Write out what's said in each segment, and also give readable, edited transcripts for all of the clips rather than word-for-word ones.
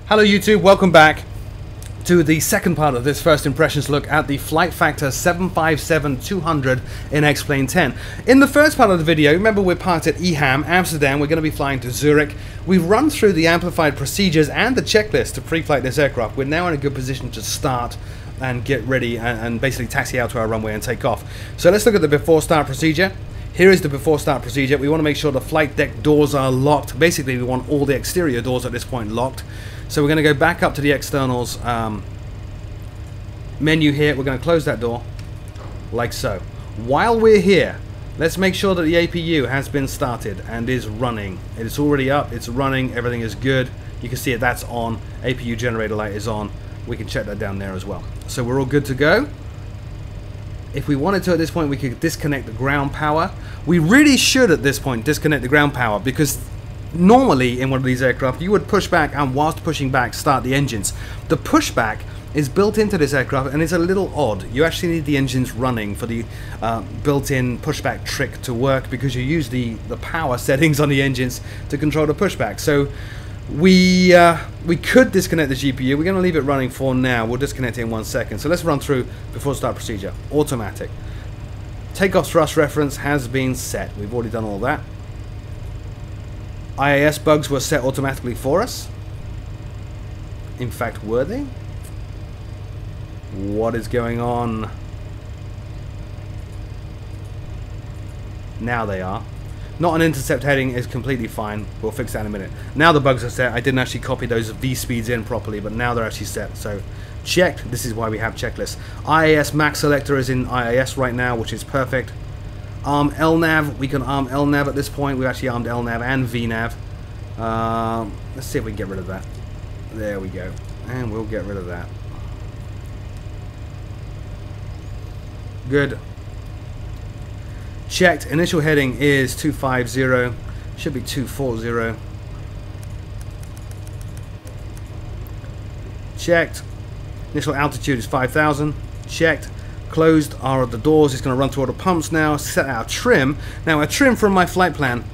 Hello YouTube, welcome back to the second part of this first impressions look at the Flight Factor 757-200 in X-Plane 10. In the first part of the video, remember we're parked at EHAM, Amsterdam, we're going to be flying to Zurich. We've run through the amplified procedures and the checklist to pre-flight this aircraft. We're now in a good position to start and get ready and basically taxi out to our runway and take off. So let's look at the before start procedure. Here is the before start procedure. We want to make sure the flight deck doors are locked. Basically, we want all the exterior doors at this point locked. So we're going to go back up to the externals menu here. We're going to close that door like so. While we're here, let's make sure that the APU has been started and is running. It's already up, it's running, everything is good. You can see it, that's on. APU generator light is on. We can check that down there as well. So we're all good to go. If we wanted to at this point, we could disconnect the ground power. We really should at this point disconnect the ground power, because normally in one of these aircraft you would push back and whilst pushing back start the engines. The pushback is built into this aircraft and it's a little odd. You actually need the engines running for the built-in pushback trick to work, because you use the power settings on the engines to control the pushback. So we could disconnect the GPU. We're going to leave it running for now. We'll disconnect it in 1 second. So let's run through before start procedure. Automatic. Takeoff thrust reference has been set. We've already done all that. IAS bugs were set automatically for us. In fact, were they? What is going on? Now they are. Not an intercept heading is completely fine. We'll fix that in a minute. Now the bugs are set. I didn't actually copy those V speeds in properly, but now they're actually set. So checked. This is why we have checklists. IAS max selector is in IAS right now, which is perfect. Arm LNAV. We can arm LNAV at this point. We've actually armed LNAV and VNAV. Let's see if we can get rid of that. There we go. And we'll get rid of that. Good. Checked. Initial heading is 250. Should be 240. Checked. Initial altitude is 5,000. Checked. Closed are the doors. It's going to run through all the pumps now. Set our trim. Now, a trim from my flight plan,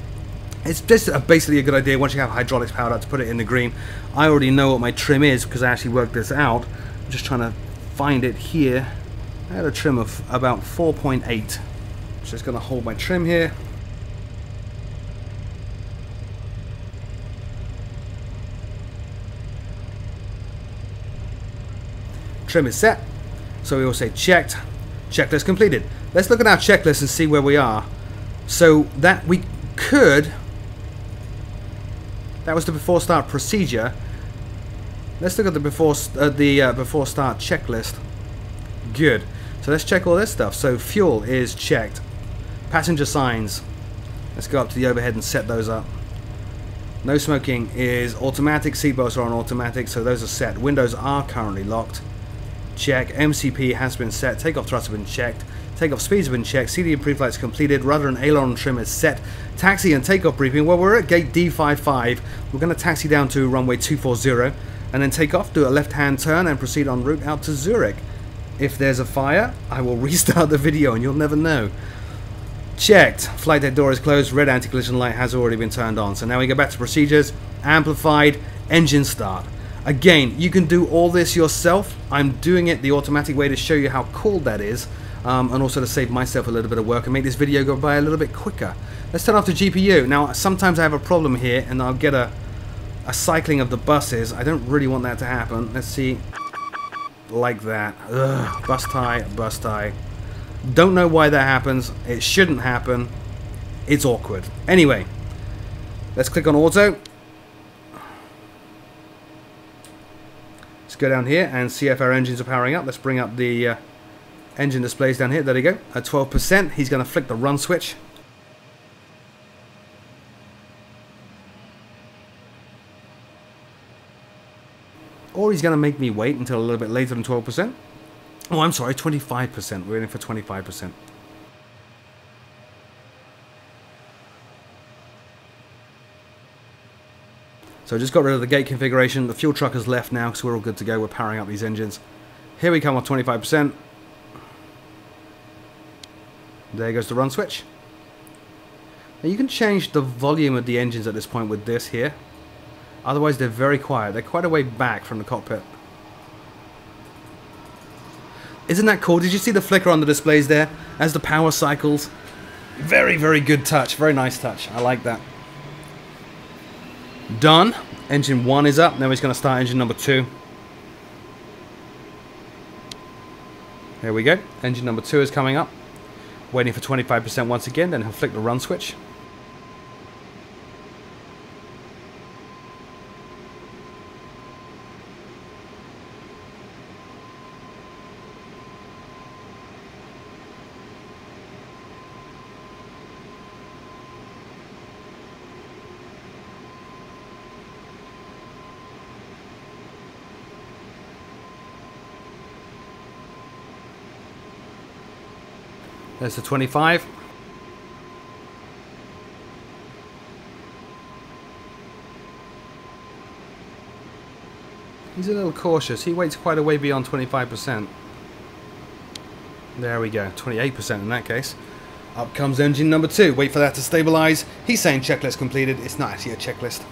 it's just basically a good idea once you have hydraulics powered up to put it in the green. I already know what my trim is because I actually worked this out. I'm just trying to find it here. I had a trim of about 4.8. Just going to hold my trim here. Trim is set. So we will say checked. Checklist completed. Let's look at our checklist and see where we are. So that we could... That was the before start procedure. Let's look at the before start checklist. Good. So let's check all this stuff. So fuel is checked. Passenger signs. Let's go up to the overhead and set those up. No smoking is automatic. Seatbelts are on automatic, so those are set. Windows are currently locked. Check. MCP has been set. Takeoff thrust have been checked. Takeoff speeds have been checked. CD and pre-flights completed. Rudder and aileron trim is set. Taxi and takeoff briefing. Well, we're at gate D55. We're going to taxi down to runway 240 and then take off, do a left-hand turn and proceed en route out to Zurich. If there's a fire, I will restart the video and you'll never know. Checked. Flight deck door is closed. Red anti-collision light has already been turned on. So now we go back to procedures. Amplified. Engine start. Again, you can do all this yourself. I'm doing it the automatic way to show you how cool that is. And also to save myself a little bit of work and make this video go by a little bit quicker. Let's turn off the GPU. Now, sometimes I have a problem here and I'll get a cycling of the buses. I don't really want that to happen. Let's see. Like that. Ugh, bus tie, bus tie. Don't know why that happens. It shouldn't happen. It's awkward. Anyway, let's click on auto. Let's go down here and see if our engines are powering up. Let's bring up the engine displays down here. There you go. At 12%, he's going to flick the run switch. Or he's going to make me wait until a little bit later than 12%. Oh, I'm sorry, 25%. We're in for 25%. So just got rid of the gate configuration. The fuel truck has left now because we're all good to go. We're powering up these engines. Here we come with 25%. There goes the run switch. Now you can change the volume of the engines at this point with this here. Otherwise they're very quiet. They're quite a way back from the cockpit. Isn't that cool? Did you see the flicker on the displays there as the power cycles? Very, very good touch. Very nice touch. I like that. Done. Engine 1 is up. Now he's going to start engine number 2. There we go. Engine number 2 is coming up. Waiting for 25% once again. Then he'll flick the run switch. There's the 25. He's a little cautious. He waits quite a way beyond 25%. There we go. 28% in that case. Up comes engine number 2. Wait for that to stabilize. He's saying checklist completed. It's not actually a checklist.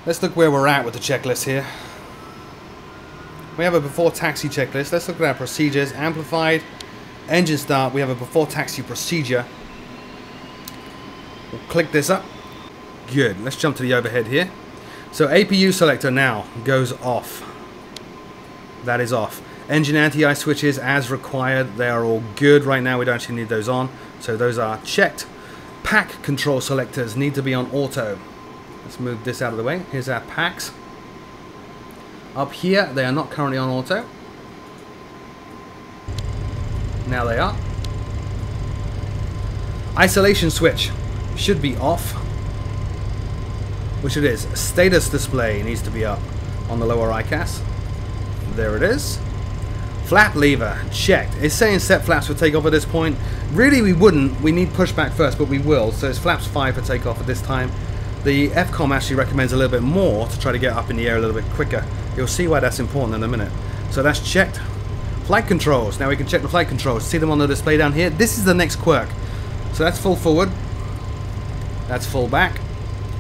Let's look where we're at with the checklist here. We have a before taxi checklist. Let's look at our procedures. Amplified. Engine start, we have a before taxi procedure. We'll click this up. Good. Let's jump to the overhead here. So APU selector now goes off. That is off. Engine anti-ice switches as required. They are all good right now. We don't actually need those on. So those are checked. Pack control selectors need to be on auto. Let's move this out of the way. Here's our packs. Up here, they are not currently on auto. Now they are. Isolation switch should be off, which it is. Status display needs to be up on the lower ICAS. There it is. Flap lever checked. It's saying set flaps for takeoff at this point. Really we wouldn't. We need pushback first, but we will. So it's flaps 5 for takeoff at this time. The FCOM actually recommends a little bit more to try to get up in the air a little bit quicker. You'll see why that's important in a minute. So that's checked. Flight controls. Now we can check the flight controls. See them on the display down here. This is the next quirk. So that's full forward. That's full back.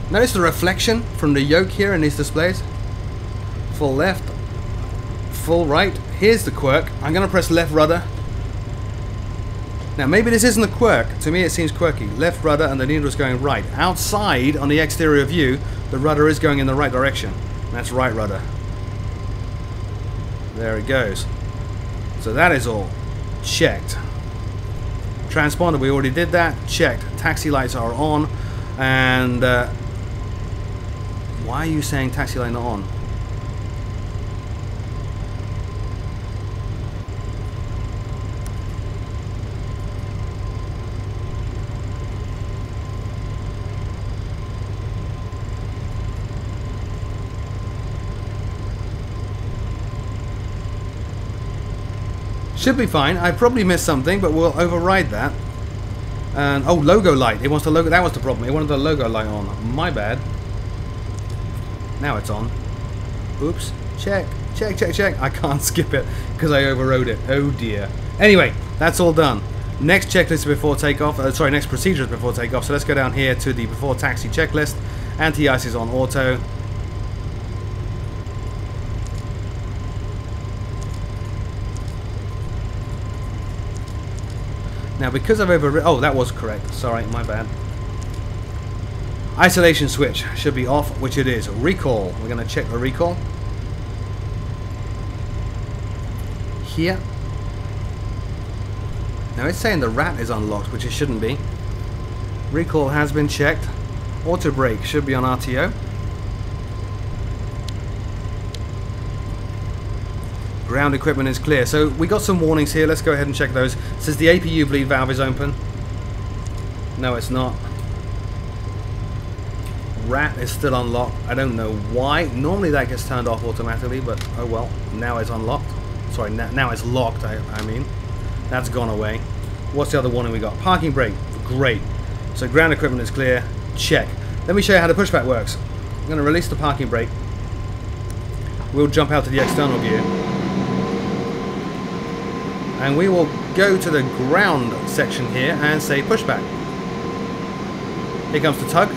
Notice the reflection from the yoke here in these displays. Full left. Full right. Here's the quirk. I'm going to press left rudder. Now maybe this isn't a quirk. To me it seems quirky. Left rudder and the needle is going right. Outside on the exterior view, the rudder is going in the right direction. That's right rudder. There it goes. So that is all checked. Transponder, we already did that. Checked. Taxi lights are on. And why are you saying taxi light not on? Should be fine. I probably missed something, but we'll override that. And oh, logo light. It wants the logo. That was the problem. It wanted the logo light on. My bad. Now it's on. Oops. Check. Check. Check. Check. I can't skip it because I overrode it. Oh dear. Anyway, that's all done. Next checklist before takeoff. Sorry, next procedure is before takeoff. So let's go down here to the before taxi checklist. Anti-ice is on auto. Now because I've overridden... Oh, that was correct. Sorry, my bad. Isolation switch should be off, which it is. Recall. We're going to check the recall. Here. Now it's saying the rat is unlocked, which it shouldn't be. Recall has been checked. Auto brake should be on RTO. Ground equipment is clear. So we got some warnings here. Let's go ahead and check those. It says the APU bleed valve is open. No, it's not. Rat is still unlocked. I don't know why. Normally that gets turned off automatically, but oh well. Now it's unlocked. Sorry, now it's locked, I mean. That's gone away. What's the other warning we got? Parking brake. Great. So ground equipment is clear. Check. Let me show you how the pushback works. I'm going to release the parking brake. We'll jump out to the external view. And we will go to the ground section here and say pushback. Here comes the tug.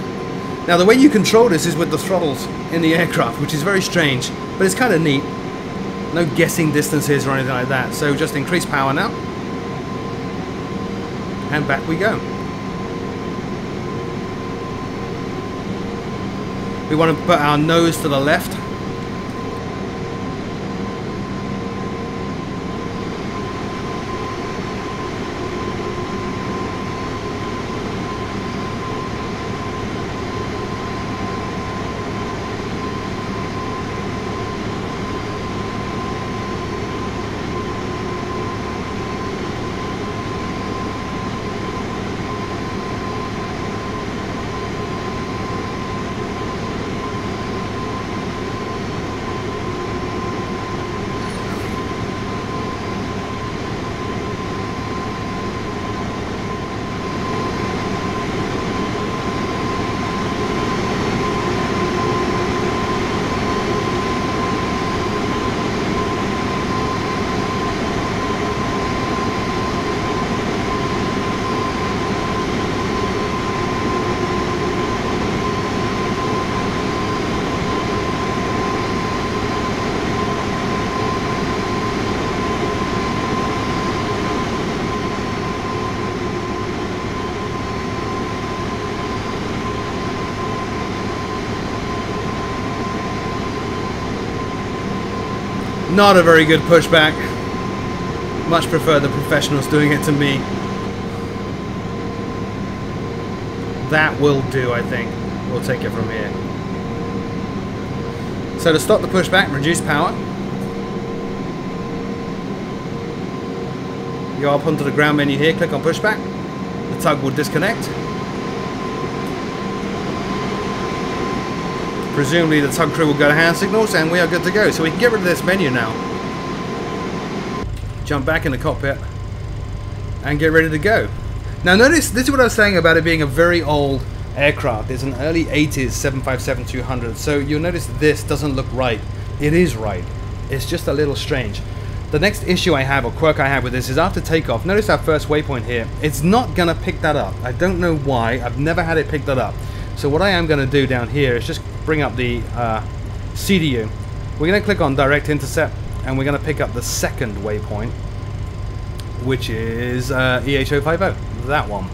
Now the way you control this is with the throttles in the aircraft, which is very strange, but it's kind of neat. No guessing distances or anything like that. So just increase power now. And back we go. We want to put our nose to the left. Not a very good pushback. Much prefer the professionals doing it to me. That will do, I think. We'll take it from here. So to stop the pushback, reduce power. Go up onto the ground menu here, click on pushback. The tug will disconnect. Presumably the tug crew will go to hand signals and we are good to go. So we can get rid of this menu now. Jump back in the cockpit and get ready to go. Now notice, this is what I was saying about it being a very old aircraft. It's an early 80s 757-200. So you'll notice this doesn't look right. It is right. It's just a little strange. The next issue I have, or quirk I have with this, is after takeoff. Notice our first waypoint here. It's not going to pick that up. I don't know why. I've never had it pick that up. So what I am going to do down here is just bring up the CDU. We're going to click on direct intercept and we're going to pick up the second waypoint, which is EH050, that one.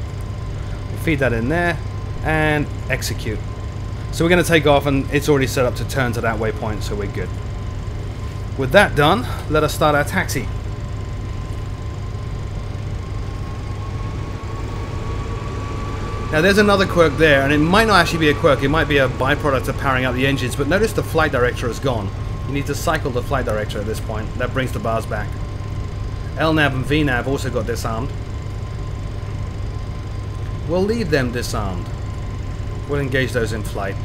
We'll feed that in there and execute. So we're going to take off and it's already set up to turn to that waypoint, so we're good. With that done, let us start our taxi. Now there's another quirk there, and it might not actually be a quirk, it might be a byproduct of powering up the engines, but notice the flight director is gone. You need to cycle the flight director at this point. That brings the bars back. LNAV and VNAV also got disarmed. We'll leave them disarmed. We'll engage those in flight.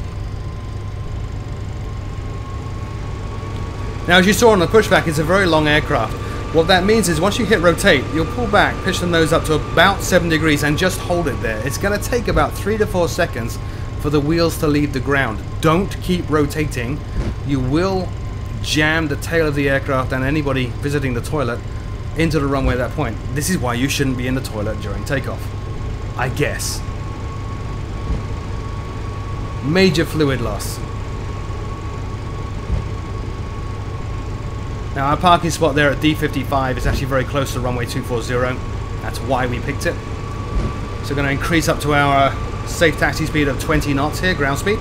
Now as you saw on the pushback, it's a very long aircraft. What that means is once you hit rotate, you'll pull back, pitch the nose up to about 7 degrees and just hold it there. It's going to take about 3 to 4 seconds for the wheels to leave the ground. Don't keep rotating. You will jam the tail of the aircraft and anybody visiting the toilet into the runway at that point. This is why you shouldn't be in the toilet during takeoff, I guess. Major fluid loss. Now our parking spot there at D55 is actually very close to runway 240. That's why we picked it. So we're going to increase up to our safe taxi speed of 20 knots here, ground speed.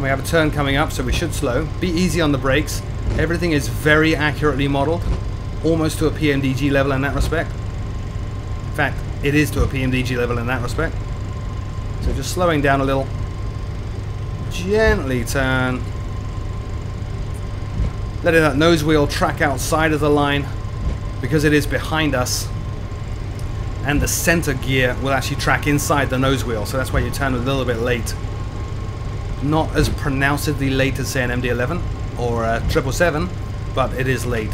We have a turn coming up, so we should slow. Be easy on the brakes. Everything is very accurately modeled, almost to a PMDG level in that respect. In fact, it is to a PMDG level in that respect. So just slowing down a little. Gently turn. Letting that nose wheel track outside of the line because it is behind us. And the center gear will actually track inside the nose wheel, so that's why you turn a little bit late. Not as pronouncedly late as say an MD-11 or a 777, but it is late.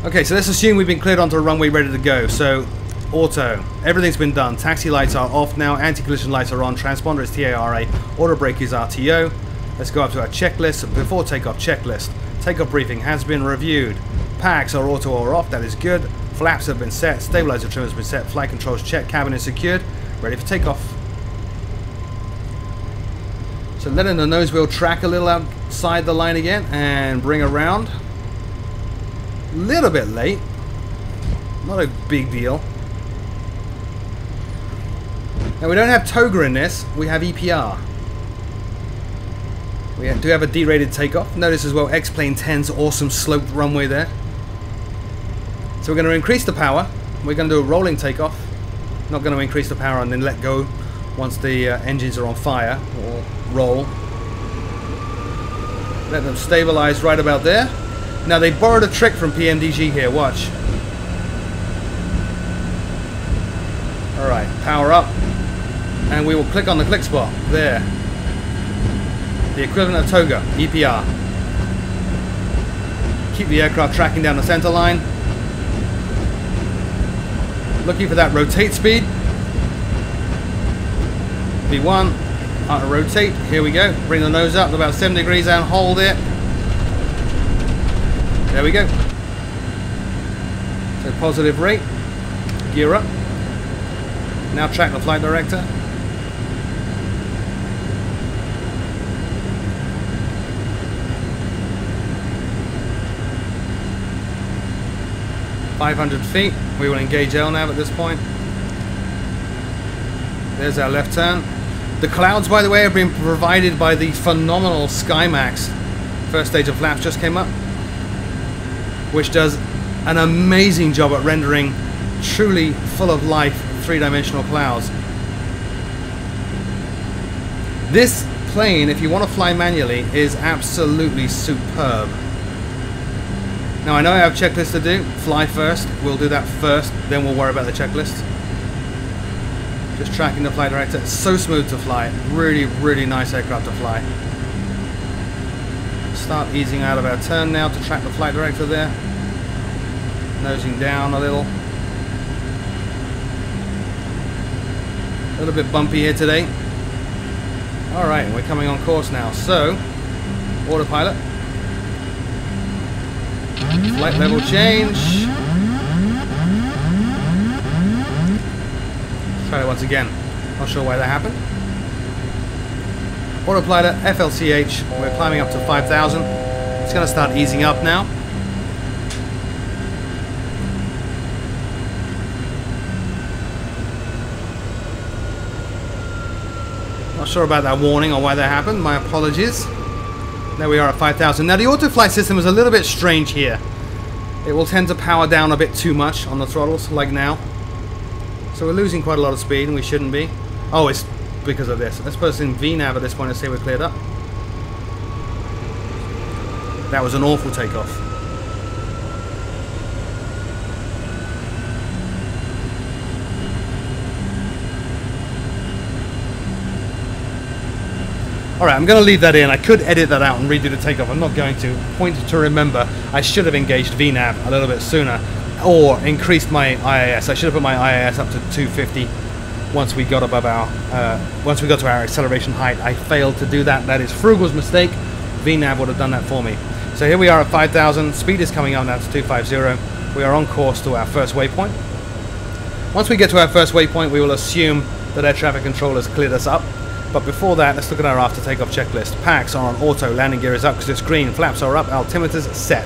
Okay, so let's assume we've been cleared onto a runway ready to go. So auto. Everything's been done. Taxi lights are off now. Anti-collision lights are on. Transponder is TARA. Auto brake is RTO. Let's go up to our checklist. Before takeoff checklist. Takeoff briefing has been reviewed. Packs are auto or off. That is good. Flaps have been set. Stabilizer trim has been set. Flight controls checked. Cabin is secured. Ready for takeoff. So letting the nose wheel track a little outside the line again and bring around. Little bit late. Not a big deal. Now we don't have toga in this. We have EPR. We do have a derated takeoff. Notice as well X-Plane 10's awesome sloped runway there. So we're going to increase the power. We're going to do a rolling takeoff. Not going to increase the power and then let go once the engines are on fire or roll. Let them stabilize right about there. Now they borrowed a trick from PMDG here. Watch. Alright, power up. And we will click on the click spot. There. The equivalent of toga, EPR. Keep the aircraft tracking down the center line. Looking for that rotate speed. V1. Rotate. Here we go. Bring the nose up to about 7 degrees and hold it. There we go. So positive rate. Gear up. Now track the flight director. .500 feet. We will engage LNAV at this point. There's our left turn. The clouds, by the way, have been provided by the phenomenal SkyMaxx. First stage of flaps just came up, which does an amazing job at rendering truly full of life three-dimensional clouds. This plane, if you want to fly manually, is absolutely superb. Now I know I have checklists to do. Fly first. We'll do that first, then we'll worry about the checklist. Just tracking the flight director. It's so smooth to fly. Really, really nice aircraft to fly. Start easing out of our turn now to track the flight director there. Nosing down a little. A little bit bumpy here today. Alright, we're coming on course now. So, autopilot. Flight level change. Try it once again. Not sure why that happened. Autopilot, FLCH. We're climbing up to 5,000. It's going to start easing up now. Not sure about that warning or why that happened. My apologies. There we are at 5,000. Now the autoflight system is a little bit strange here. It will tend to power down a bit too much on the throttles, like now. So we're losing quite a lot of speed, and we shouldn't be. Oh, it's because of this. Let's put us in VNAV at this point and say we're cleared up. That was an awful takeoff. Alright, I'm going to leave that in. I could edit that out and redo the takeoff. I'm not going to. Point to remember, I should have engaged VNAV a little bit sooner. Or increased my IAS. I should have put my IAS up to 250 once we got above our, once we got to our acceleration height. I failed to do that. That is Frugal's mistake. VNAV would have done that for me. So here we are at 5,000. Speed is coming up now to 250. We are on course to our first waypoint. Once we get to our first waypoint, we will assume that air traffic control has cleared us up. But before that, let's look at our after takeoff checklist. Packs are on auto, landing gear is up because it's green, flaps are up, altimeters set.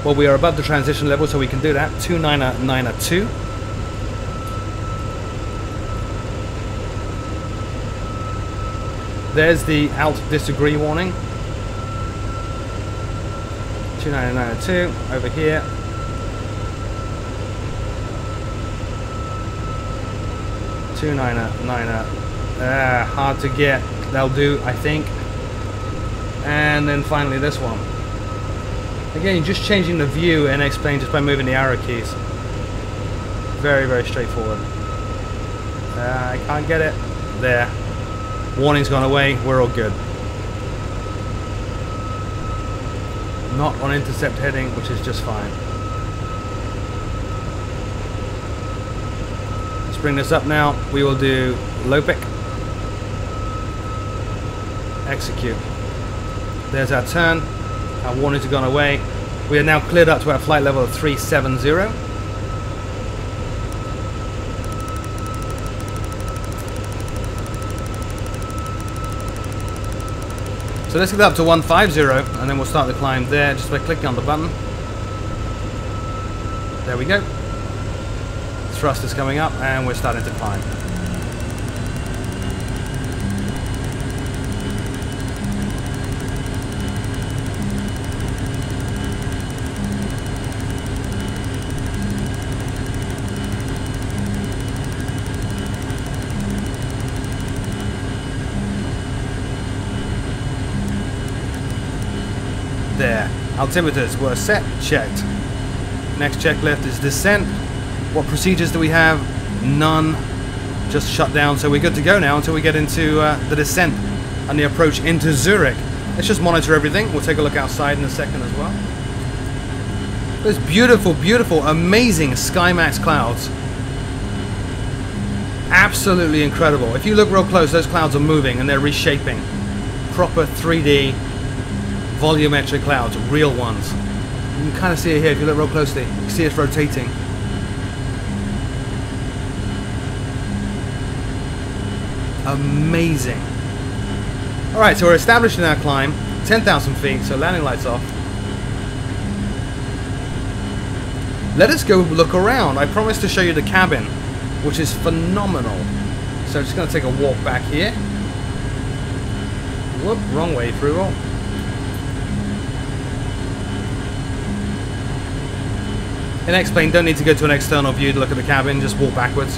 Well, we are above the transition level, so we can do that. 299.2. There's the alt disagree warning. 299.2 over here. Hard to get. They'll do, I think. And then finally this one. Again, you're just changing the view and explain just by moving the arrow keys. Very, very straightforward. I can't get it. There. Warning's gone away. We're all good. Not on intercept heading, which is just fine. bring this up now. We will do low pick. Execute. There's our turn. Our warnings have gone away. We are now cleared up to our flight level of 370. So let's get up to 150 and then we'll start the climb there just by clicking on the button. There we go. Thrust is coming up and we're starting to climb. There. Altimeters were set, checked. Next checklist is descent. What procedures do we have? None. Just shut down. So we're good to go now until we get into the descent and the approach into Zurich. Let's just monitor everything. We'll take a look outside in a second as well. Those beautiful, beautiful, amazing SkyMaxx clouds. Absolutely incredible. If you look real close, those clouds are moving and they're reshaping. Proper 3D volumetric clouds, real ones. You can kind of see it here if you look real closely. You can see it's rotating. Amazing. Alright, so we're established in our climb. 10,000 feet, so landing lights off. Let us go look around. I promised to show you the cabin, which is phenomenal. So I'm just going to take a walk back here. Whoop, wrong way, Froogle. In X-Plane, don't need to go to an external view to look at the cabin, just walk backwards.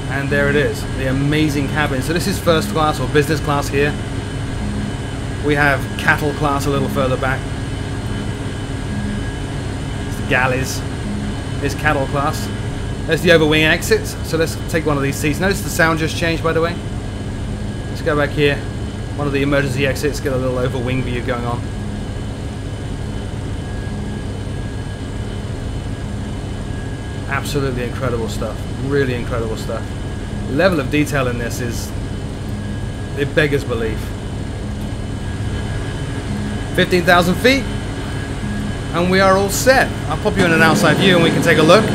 And there it is, the amazing cabin. So this is first class or business class here. We have cattle class a little further back. It's the galleys. It's cattle class. There's the overwing exits. So let's take one of these seats. Notice the sound just changed, by the way. Let's go back here. One of the emergency exits, get a little overwing view going on. Absolutely incredible stuff. Really incredible stuff. The level of detail in this is, it beggars belief. 15,000 feet and we are all set. I'll pop you in an outside view and we can take a look.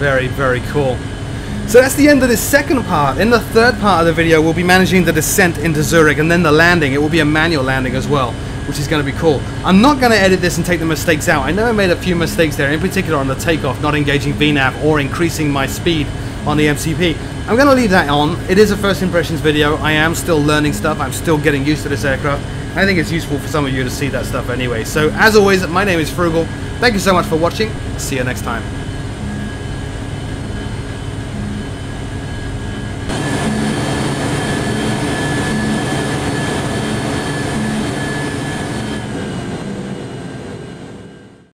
Very, very cool. So that's the end of this second part. In the third part of the video, we'll be managing the descent into Zurich and then the landing. It will be a manual landing as well, which is going to be cool. I'm not going to edit this and take the mistakes out. I know I made a few mistakes there, in particular on the takeoff, not engaging VNAV or increasing my speed on the MCP. I'm going to leave that on. It is a first impressions video. I am still learning stuff. I'm still getting used to this aircraft. I think it's useful for some of you to see that stuff anyway. So as always, my name is Froogle. Thank you so much for watching. See you next time.